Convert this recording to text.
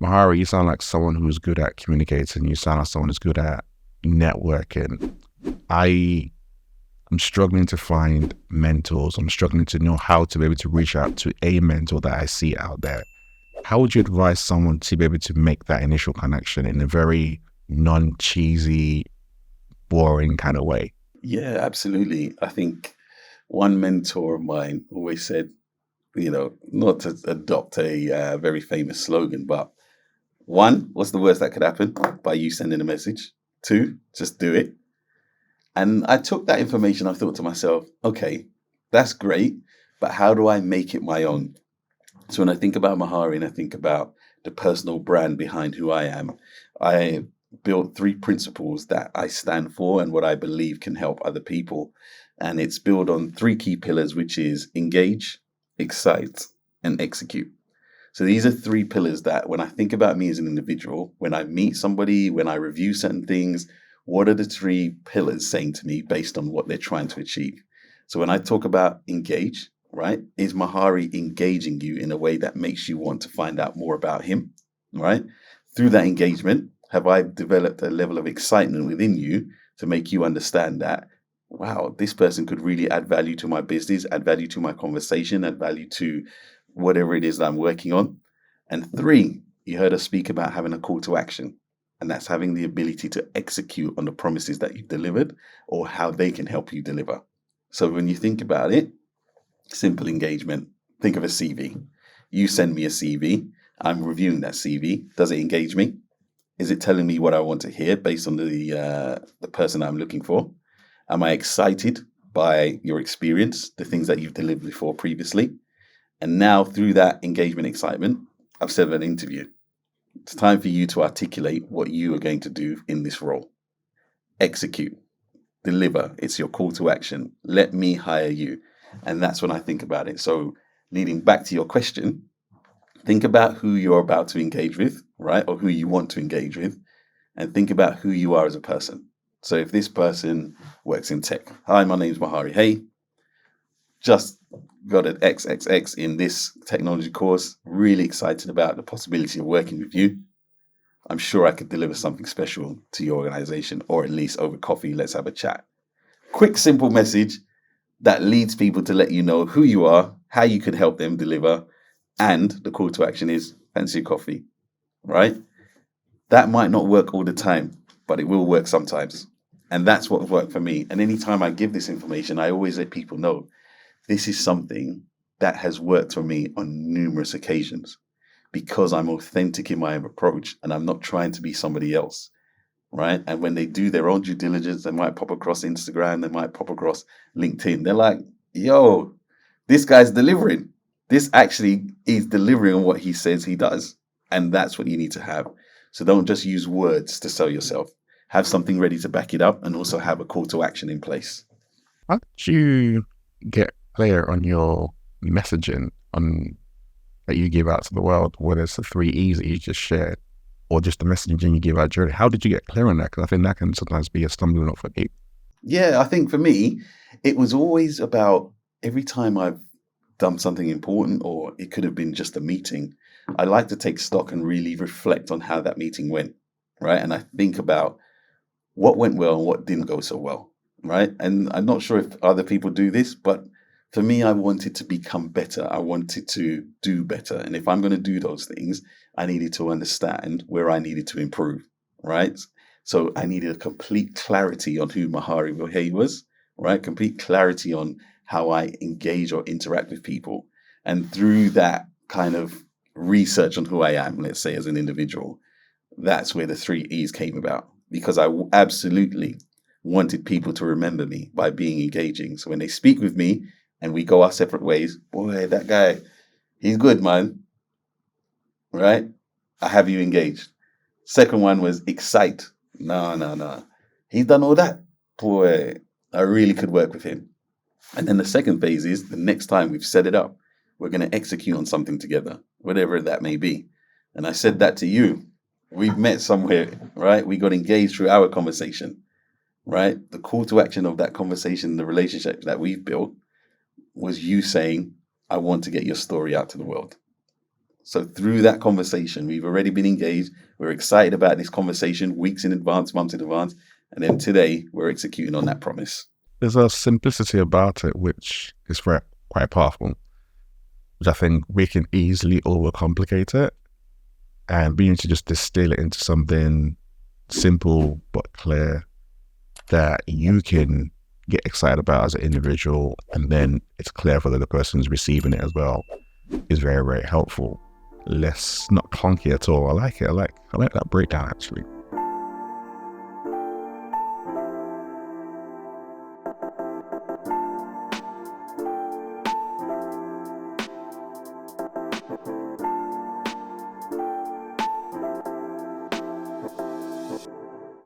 Mahari, you sound like someone who's good at communicating. You sound like someone who's good at networking. I am struggling to find mentors. I'm struggling to know how to be able to reach out to a mentor that I see out there. How would you advise someone to be able to make that initial connection in a very non-cheesy, boring kind of way? Yeah, absolutely. I think one mentor of mine always said, not to adopt a very famous slogan, but one, what's the worst that could happen by you sending a message? Two, just do it. And I took that information, I thought to myself, okay, that's great, but how do I make it my own? So when I think about Mahari and I think about the personal brand behind who I am, I built three principles that I stand for and what I believe can help other people. And it's built on three key pillars, which is engage, excite, and execute. So these are three pillars that when I think about me as an individual, when I meet somebody, when I review certain things, what are the three pillars saying to me based on what they're trying to achieve? So when I talk about engage, right, is Mahari engaging you in a way that makes you want to find out more about him, right? Through that engagement, have I developed a level of excitement within you to make you understand that, wow, this person could really add value to my business, add value to my conversation, add value to whatever it is that I'm working on. And three, you heard us speak about having a call to action. And that's having the ability to execute on the promises that you've delivered or how they can help you deliver. So when you think about it, simple engagement, think of a CV. You send me a CV. I'm reviewing that CV. Does it engage me? Is it telling me what I want to hear based on the person I'm looking for? Am I excited by your experience, the things that you've delivered before previously? And now through that engagement excitement, I've set an interview. It's time for you to articulate what you are going to do in this role. Execute, deliver. It's your call to action. Let me hire you. And that's when I think about it. So leading back to your question, think about who you're about to engage with, right? Or who you want to engage with, and think about who you are as a person. So if this person works in tech, hi, my name's Mahari Hay, just got an XXX in this technology course, really excited about the possibility of working with you. I'm sure I could deliver something special to your organization, or at least over coffee, let's have a chat. Quick, simple message that leads people to let you know who you are, how you could help them deliver, and the call to action is fancy coffee, right? That might not work all the time, but it will work sometimes. And that's what worked for me. And anytime I give this information, I always let people know this is something that has worked for me on numerous occasions because I'm authentic in my approach and I'm not trying to be somebody else, right? And when they do their own due diligence, they might pop across Instagram, they might pop across LinkedIn. They're like, yo, this guy's delivering. This actually is delivering on what he says he does. And that's what you need to have. So don't just use words to sell yourself. Have something ready to back it up and also have a call to action in place. How did you get clear on your messaging on that you give out to the world, whether it's the three E's that you just shared or just the messaging you give out during? How did you get clear on that? Because I think that can sometimes be a stumbling block for people. Yeah, I think for me, it was always about every time I've done something important, or it could have been just a meeting, I like to take stock and really reflect on how that meeting went, right? And I think about what went well and what didn't go so well, right? And I'm not sure if other people do this, but for me, I wanted to become better. I wanted to do better. And if I'm going to do those things, I needed to understand where I needed to improve, right? So I needed a complete clarity on who Mahari Hay was, right? Complete clarity on how I engage or interact with people. And through that kind of research on who I am, let's say as an individual, that's where the three E's came about. Because I absolutely wanted people to remember me by being engaging. So when they speak with me and we go our separate ways, boy, that guy, he's good, man. Right? I have you engaged. Second one was excite. No. He's done all that. Boy, I really could work with him. And then the second phase is the next time we've set it up, we're going to execute on something together, whatever that may be. And I said that to you. We've met somewhere, right? We got engaged through our conversation, right? The call to action of that conversation, the relationship that we've built was you saying, I want to get your story out to the world. So through that conversation, we've already been engaged. We're excited about this conversation weeks in advance, months in advance. And then today we're executing on that promise. There's a simplicity about it which is quite powerful, which I think we can easily overcomplicate it, and being able to just distill it into something simple but clear that you can get excited about as an individual, and then it's clear for the other person who's receiving it as well, is very, very helpful. Less, not clunky at all. I like it. I like that breakdown actually.